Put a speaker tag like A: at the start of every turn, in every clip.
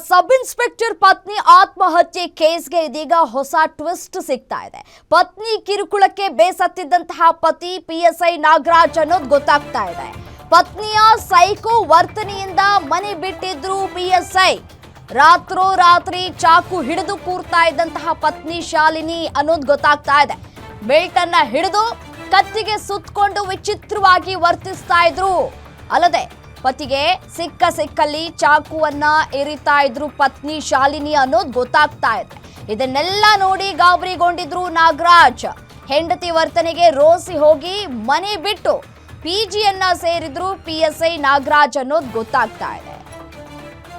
A: Sub inspector ಪತ್ನಿ ಆತ್ಮಹತ್ಯೆ ಕೇಸ್ಗೆ ಇದೀಗ ಹೊಸ ಟ್ವಿಸ್ಟ್ ಸಿಗ್ತಾ ಇದೆ. ಪತ್ನಿ ಕಿರುಕುಳಕ್ಕೆ ಬೇಸತ್ತಿದ್ದಂತಹ ಪತಿ PSI ನಾಗರಾಜ್ ಅನ್ನೋದು ಗೊತ್ತಾಗ್ತಾ ಇದೆ. ಪತ್ನಿಯ ಸೈಕೋ ವರ್ತನೆಯಿಂದ ಮನೆ ಬಿಟ್ಟಿದ್ರು PSI. ರಾತ್ರೋರಾತ್ರಿ ಚಾಕು ಹಿಡಿದು ಕೂರ್ತಾ ಇದ್ದಂತಹ ಪತ್ನಿ ಶಾಲಿನಿ ಅನ್ನೋದು ಗೊತ್ತಾಗ್ತಾ ಇದೆ. ಬೆಲ್ಟ್ ಅನ್ನ ಹಿಡಿದು ಕತ್ತಿಗೆ ಸುತ್ತಕೊಂಡು ವಿಚಿತ್ರವಾಗಿ ವರ್ತಿಸ್ತಾ ಇದ್ರು. ಅಲ್ಲದೆ ಪತಿಗೆ ಸಿಕ್ಕಲ್ಲಿ ಚಾಕುವನ್ನ ಇರಿತಾ ಇದ್ರು ಪತ್ನಿ ಶಾಲಿನಿ ಅನ್ನೋದು ಗೊತ್ತಾಗ್ತಾ ಇದೆ. ಇದನ್ನೆಲ್ಲ ನೋಡಿ ಗಾಬರಿಗೊಂಡಿದ್ರು ನಾಗರಾಜ್. ಹೆಂಡತಿ ವರ್ತನೆಗೆ ರೋಸಿ ಹೋಗಿ ಮನೆ ಬಿಟ್ಟು PGಯನ್ನ ಸೇರಿದ್ರು PSI ನಾಗರಾಜ್ ಅನ್ನೋದು ಗೊತ್ತಾಗ್ತಾ ಇದೆ.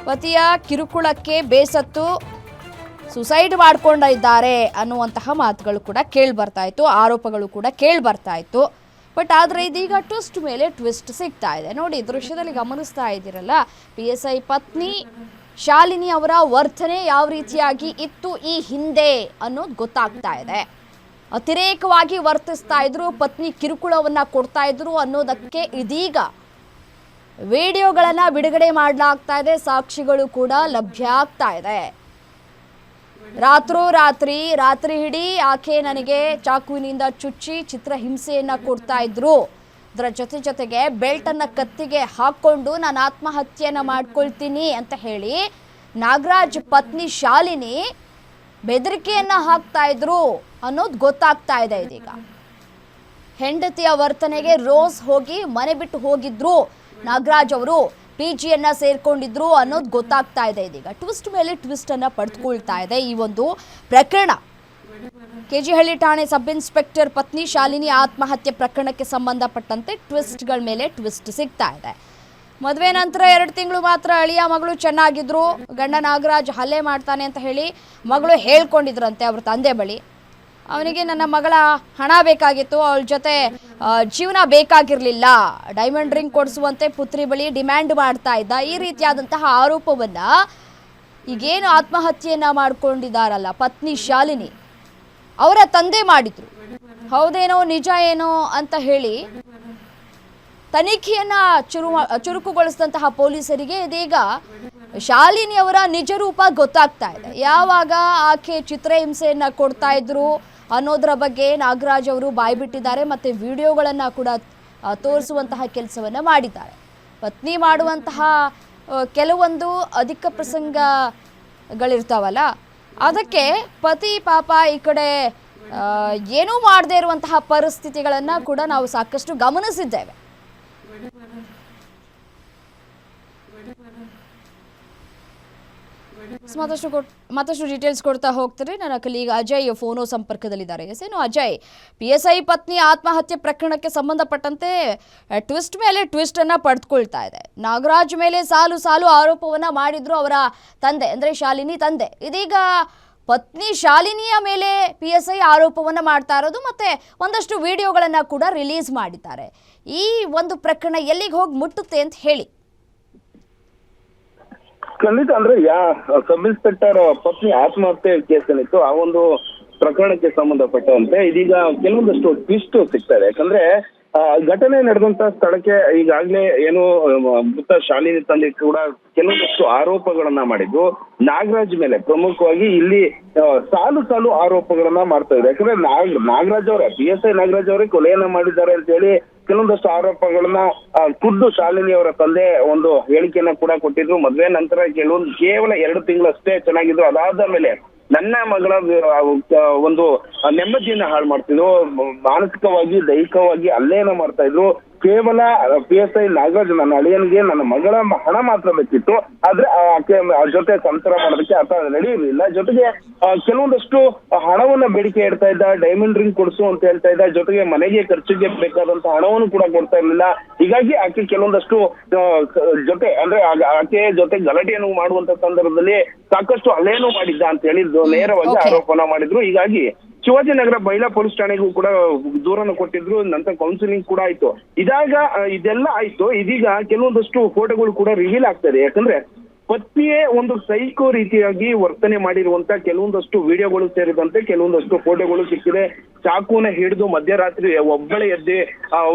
A: ಪತಿಯ ಕಿರುಕುಳಕ್ಕೆ ಬೇಸತ್ತು ಸುಸೈಡ್ ಮಾಡ್ಕೊಂಡಿದ್ದಾರೆ ಅನ್ನುವಂತಹ ಮಾತುಗಳು ಕೂಡ ಕೇಳಿ ಬರ್ತಾ ಇತ್ತು, ಆರೋಪಗಳು ಕೂಡ ಕೇಳಿ ಬರ್ತಾ ಇತ್ತು. ಬಟ್ ಆದರೆ ಇದೀಗ ಟ್ವಿಸ್ಟ್ ಮೇಲೆ ಟ್ವಿಸ್ಟ್ ಸಿಗ್ತಾ ಇದೆ. ನೋಡಿ, ದೃಶ್ಯದಲ್ಲಿ ಗಮನಿಸ್ತಾ ಇದ್ದೀರಲ್ಲ, PSI ಪತ್ನಿ ಶಾಲಿನಿ ಅವರ ವರ್ತನೆ ಯಾವ ರೀತಿಯಾಗಿ ಇತ್ತು ಈ ಹಿಂದೆ ಅನ್ನೋದು ಗೊತ್ತಾಗ್ತಾ ಇದೆ. ಅತಿರೇಕವಾಗಿ ವರ್ತಿಸ್ತಾ ಇದ್ರು, ಪತ್ನಿ ಕಿರುಕುಳವನ್ನ ಕೊಡ್ತಾ ಇದ್ರು ಅನ್ನೋದಕ್ಕೆ ಇದೀಗ ವಿಡಿಯೋಗಳನ್ನ ಬಿಡುಗಡೆ ಮಾಡಲಾಗ್ತಾ ಇದೆ. ಸಾಕ್ಷಿಗಳು ಕೂಡ ಲಭ್ಯ ಆಗ್ತಾ ಇದೆ. ರಾತ್ರಿ ಇಡೀ ಆಕೆ ನನಗೆ ಚಾಕುವಿನಿಂದ ಚುಚ್ಚಿ ಚಿತ್ರಹಿಂಸೆಯನ್ನ ಕೊಡ್ತಾ ಇದ್ರು. ಅದರ ಜೊತೆಗೆ ಬೆಲ್ಟ್ ಅನ್ನ ಕತ್ತಿಗೆ ಹಾಕೊಂಡು ನಾನು ಆತ್ಮಹತ್ಯೆಯನ್ನ ಮಾಡ್ಕೊಳ್ತೀನಿ ಅಂತ ಹೇಳಿ ನಾಗರಾಜ್ ಪತ್ನಿ ಶಾಲಿನಿ ಬೆದರಿಕೆಯನ್ನ ಹಾಕ್ತಾ ಇದ್ರು ಅನ್ನೋದು ಗೊತ್ತಾಗ್ತಾ ಇದೆ. ಇದೀಗ ಹೆಂಡತಿಯ ವರ್ತನೆಗೆ ರೋಸ್ ಹೋಗಿ ಮನೆ ಬಿಟ್ಟು ಹೋಗಿದ್ರು ನಾಗರಾಜ್ ಅವರು, PGಯನ್ನ ಸೇರ್ಕೊಂಡಿದ್ರು ಅನ್ನೋದು ಗೊತ್ತಾಗ್ತಾ ಇದೆ. ಇದೀಗ ಟ್ವಿಸ್ಟ್ ಮೇಲೆ ಟ್ವಿಸ್ಟ್ ಅನ್ನ ಪಡೆದುಕೊಳ್ತಾ ಇದೆ ಈ ಒಂದು ಪ್ರಕರಣ. KG ಠಾಣೆ ಸಬ್ ಇನ್ಸ್ಪೆಕ್ಟರ್ ಪತ್ನಿ ಶಾಲಿನಿ ಆತ್ಮಹತ್ಯೆ ಪ್ರಕರಣಕ್ಕೆ ಸಂಬಂಧಪಟ್ಟಂತೆ ಟ್ವಿಸ್ಟ್ಗಳ ಮೇಲೆ ಟ್ವಿಸ್ಟ್ ಸಿಗ್ತಾ ಇದೆ. ಮದುವೆ ನಂತರ 2 ತಿಂಗಳು ಮಾತ್ರ ಅಳಿಯ ಮಗಳು ಚೆನ್ನಾಗಿದ್ರು. ಗಂಡ ನಾಗರಾಜ್ ಹಲ್ಲೆ ಮಾಡ್ತಾನೆ ಅಂತ ಹೇಳಿ ಮಗಳು ಹೇಳ್ಕೊಂಡಿದ್ರಂತೆ ಅವ್ರ ತಂದೆ ಬಳಿ. ಅವನಿಗೆ ನನ್ನ ಮಗಳ ಹಣ ಬೇಕಾಗಿತ್ತು, ಅವಳ ಜೊತೆ ಜೀವನ ಬೇಕಾಗಿರಲಿಲ್ಲ, ಡೈಮಂಡ್ ರಿಂಗ್ ಕೊಡಿಸುವಂತೆ ಪುತ್ರಿ ಬಳಿ ಡಿಮ್ಯಾಂಡ್ ಮಾಡ್ತಾ ಇದ್ದ. ಈ ರೀತಿಯಾದಂತಹ ಆರೋಪವನ್ನ ಈಗೇನು ಆತ್ಮಹತ್ಯೆಯನ್ನ ಮಾಡ್ಕೊಂಡಿದ್ದಾರಲ್ಲ ಪತ್ನಿ ಶಾಲಿನಿ ಅವರ ತಂದೆ ಮಾಡಿದ್ರು. ಹೌದೇನೋ ನಿಜ ಏನೋ ಅಂತ ಹೇಳಿ ತನಿಖೆಯನ್ನ ಚುರುಕುಗೊಳಿಸಿದಂತಹ ಪೊಲೀಸರಿಗೆ ಇದೀಗ ಶಾಲಿನಿ ಅವರ ನಿಜ ರೂಪ ಗೊತ್ತಾಗ್ತಾ ಇದೆ. ಯಾವಾಗ ಆಕೆ ಚಿತ್ರಹಿಂಸೆಯನ್ನ ಕೊಡ್ತಾ ಇದ್ರು ಅನ್ನೋದರ ಬಗ್ಗೆ ನಾಗರಾಜ್ ಅವರು ಬಾಯಿ ಬಿಟ್ಟಿದ್ದಾರೆ. ಮತ್ತೆ ವಿಡಿಯೋಗಳನ್ನ ಕೂಡ ತೋರಿಸುವಂತಹ ಕೆಲಸವನ್ನ ಮಾಡಿದ್ದಾರೆ. ಪತ್ನಿ ಮಾಡುವಂತಹ ಕೆಲವೊಂದು ಅಧಿಕ ಪ್ರಸಂಗಗಳಿರ್ತಾವಲ್ಲ, ಅದಕ್ಕೆ ಪತಿ ಪಾಪ ಈ ಕಡೆ ಏನೂ ಮಾಡದೇ ಇರುವಂತಹ ಪರಿಸ್ಥಿತಿಗಳನ್ನ ಕೂಡ ನಾವು ಸಾಕಷ್ಟು ಗಮನಿಸಿದ್ದೇವೆ. ಮತ್ತಷ್ಟು ಡೀಟೇಲ್ಸ್ ಕೊಡ್ತಾ ಹೋಗ್ತಾರೆ ನನ್ನ ಕಲೀಗ ಅಜಯ್ ಫೋನೋ ಸಂಪರ್ಕದಲ್ಲಿದ್ದಾರೆ. ಏನು ಅಜಯ್, PSI ಪತ್ನಿ ಆತ್ಮಹತ್ಯೆ ಪ್ರಕರಣಕ್ಕೆ ಸಂಬಂಧಪಟ್ಟಂತೆ ಟ್ವಿಸ್ಟ್ ಮೇಲೆ ಟ್ವಿಸ್ಟ್ ಅನ್ನ ಪಡೆದುಕೊಳ್ತಾ ಇದೆ. ನಾಗರಾಜ್ ಮೇಲೆ ಸಾಲು ಆರೋಪವನ್ನ ಮಾಡಿದ್ರು ಅವರ ತಂದೆ, ಅಂದ್ರೆ ಶಾಲಿನಿ ತಂದೆ. ಇದೀಗ ಪತ್ನಿ ಶಾಲಿನಿಯ ಮೇಲೆ PSI ಆರೋಪವನ್ನ ಮಾಡ್ತಾ ಇರೋದು, ಮತ್ತೆ ಒಂದಷ್ಟು ವಿಡಿಯೋಗಳನ್ನ ಕೂಡ ರಿಲೀಸ್ ಮಾಡಿದ್ದಾರೆ. ಈ ಒಂದು ಪ್ರಕರಣ ಎಲ್ಲಿಗೆ ಹೋಗಿ ಮುಟ್ಟುತ್ತೆ ಅಂತ ಹೇಳಿ.
B: ಖಂಡಿತ, ಅಂದ್ರೆ ಸಬ್ ಇನ್ಸ್ಪೆಕ್ಟರ್ ಪತ್ನಿ ಆತ್ಮಹತ್ಯೆ ಕೇಸ್ ಏನಿತ್ತು ಆ ಒಂದು ಪ್ರಕರಣಕ್ಕೆ ಸಂಬಂಧಪಟ್ಟಂತೆ ಇದೀಗ ಕೆಲವೊಂದಷ್ಟು ಟ್ವಿಸ್ಟ್ ಸಿಗ್ತಾ ಇದೆ. ಯಾಕಂದ್ರೆ ಘಟನೆ ನಡೆದಂತ ಸ್ಥಳಕ್ಕೆ ಈಗಾಗ್ಲೇ ಏನು ಮೃತ ಶಾಲಿನಿ ತಂದೆ ಕೂಡ ಕೆಲವೊಂದಷ್ಟು ಆರೋಪಗಳನ್ನ ಮಾಡಿದ್ದು ನಾಗರಾಜ್ ಮೇಲೆ ಪ್ರಮುಖವಾಗಿ ಇಲ್ಲಿ ಸಾಲು ಆರೋಪಗಳನ್ನ ಮಾಡ್ತಾ ಇದೆ. ಯಾಕಂದ್ರೆ ನಾಗರಾಜ್ ಅವರೇ PSI ನಾಗರಾಜ್ ಅವರೇ ಕೊಲೆಯನ್ನ ಮಾಡಿದ್ದಾರೆ ಅಂತ ಹೇಳಿ ಕೆಲವೊಂದಷ್ಟು ಆರೋಪಗಳನ್ನ ಖುದ್ದು ಶಾಲಿನಿ ಅವರ ತಂದೆ ಒಂದು ಹೇಳಿಕೆಯನ್ನ ಕೂಡ ಕೊಟ್ಟಿದ್ರು. ಮದ್ವೆ ನಂತರ ಕೇವಲ 2 ತಿಂಗಳಷ್ಟೇ ಚೆನ್ನಾಗಿದ್ರು. ಅದಾದ ಮೇಲೆ ನನ್ನ ಮಗಳ ಒಂದು ನೆಮ್ಮದಿಯನ್ನ ಹಾಳು ಮಾಡ್ತಿದ್ರು, ಮಾನಸಿಕವಾಗಿ ದೈಹಿಕವಾಗಿ ಹಲ್ಲೆಯನ್ನ ಮಾಡ್ತಾ ಇದ್ರು. ಕೇವಲ PSI ನಾಗರಾಜ್ ನನ್ನ ಅಳಿಯನಿಗೆ ನನ್ನ ಮಗಳ ಹಣ ಮಾತ್ರ ಬೇಕಿತ್ತು, ಆದ್ರೆ ಆಕೆ ಜೊತೆ ಸಂಸಾರ ಮಾಡೋದಕ್ಕೆ ಆತ ನಡೆಯಿರಲಿಲ್ಲ. ಜೊತೆಗೆ ಕೆಲವೊಂದಷ್ಟು ಹಣವನ್ನ ಬೇಡಿಕೆ ಇಡ್ತಾ ಇದ್ದ, ಡೈಮಂಡ್ ರಿಂಗ್ ಕೊಡಿಸು ಅಂತ ಹೇಳ್ತಾ ಇದ್ದ. ಜೊತೆಗೆ ಮನೆಗೆ ಖರ್ಚಿಗೆ ಬೇಕಾದಂತ ಹಣವನ್ನು ಕೂಡ ಕೊಡ್ತಾ ಇರ್ಲಿಲ್ಲ. ಹೀಗಾಗಿ ಆಕೆ ಕೆಲವೊಂದಷ್ಟು ಜೊತೆ ಅಂದ್ರೆ ಆಕೆ ಜೊತೆ ಗಲಾಟೆಯನ್ನು ಮಾಡುವಂತ ಸಂದರ್ಭದಲ್ಲಿ ಸಾಕಷ್ಟು ಹಲ್ಲೆಯನ್ನು ಮಾಡಿದ್ದ ಅಂತ ಹೇಳಿದ್ದು ನೇರವಾಗಿ ಆರೋಪನ ಮಾಡಿದ್ರು. ಹೀಗಾಗಿ ಶಿವಾಜಿನಗರ ಮಹಿಳಾ ಪೊಲೀಸ್ ಠಾಣೆಗೂ ಕೂಡ ದೂರನ್ನು ಕೊಟ್ಟಿದ್ರು. ನಂತರ ಕೌನ್ಸಿಲಿಂಗ್ ಕೂಡ ಆಯ್ತು. ಇದೆಲ್ಲ ಆಯ್ತು. ಇದೀಗ ಕೆಲವೊಂದಷ್ಟು ಫೋಟೋಗಳು ಕೂಡ ರಿವೀಲ್ ಆಗ್ತಾ ಇದೆ. ಯಾಕಂದ್ರೆ ಪತ್ನಿಯೇ ಒಂದು ಸೈಕೋ ರೀತಿಯಾಗಿ ವರ್ತನೆ ಮಾಡಿರುವಂತ ಕೆಲವೊಂದಷ್ಟು ವಿಡಿಯೋಗಳು ಸೇರಿದಂತೆ ಕೆಲವೊಂದಷ್ಟು ಫೋಟೋಗಳು ಸಿಕ್ಕಿದೆ. ಚಾಕುನ ಹಿಡಿದು ಮಧ್ಯರಾತ್ರಿ ಒಬ್ಬಳೇ ಎದ್ದೆ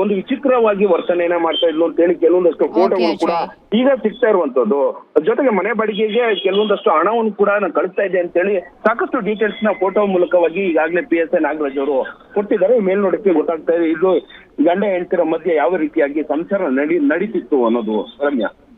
B: ಒಂದು ವಿಚಿತ್ರವಾಗಿ ವರ್ತನೆಯನ್ನ ಮಾಡ್ತಾ ಇದ್ಲು ಅಂತ ಹೇಳಿ ಕೆಲವೊಂದಷ್ಟು ಫೋಟೋಗಳು ಕೂಡ ಈಗ ಸಿಗ್ತಾ ಇರುವಂತದ್ದು. ಜೊತೆಗೆ ಮನೆ ಬಾಡಿಗೆಗೆ ಕೆಲವೊಂದಷ್ಟು ಹಣವನ್ನು ಕೂಡ ನಾನು ಕಳಿಸ್ತಾ ಇದ್ದೆ ಅಂತ ಹೇಳಿ ಸಾಕಷ್ಟು ಡೀಟೇಲ್ಸ್ ನ ಫೋಟೋ ಮೂಲಕವಾಗಿ ಈಗಾಗಲೇ PSI ನಾಗರಾಜ್ ಅವರು ಕೊಟ್ಟಿದ್ದಾರೆ. ಮೇಲ್ನೋಟಕ್ಕೆ ಗೊತ್ತಾಗ್ತಾ ಇದೆ ಇದು ಗಂಡ ಹೆಂಡತಿರ ಮಧ್ಯೆ ಯಾವ ರೀತಿಯಾಗಿ ಸಂಸಾರ ನಡೀತಿತ್ತು ಅನ್ನೋದು. ರಮ್ಯಾ.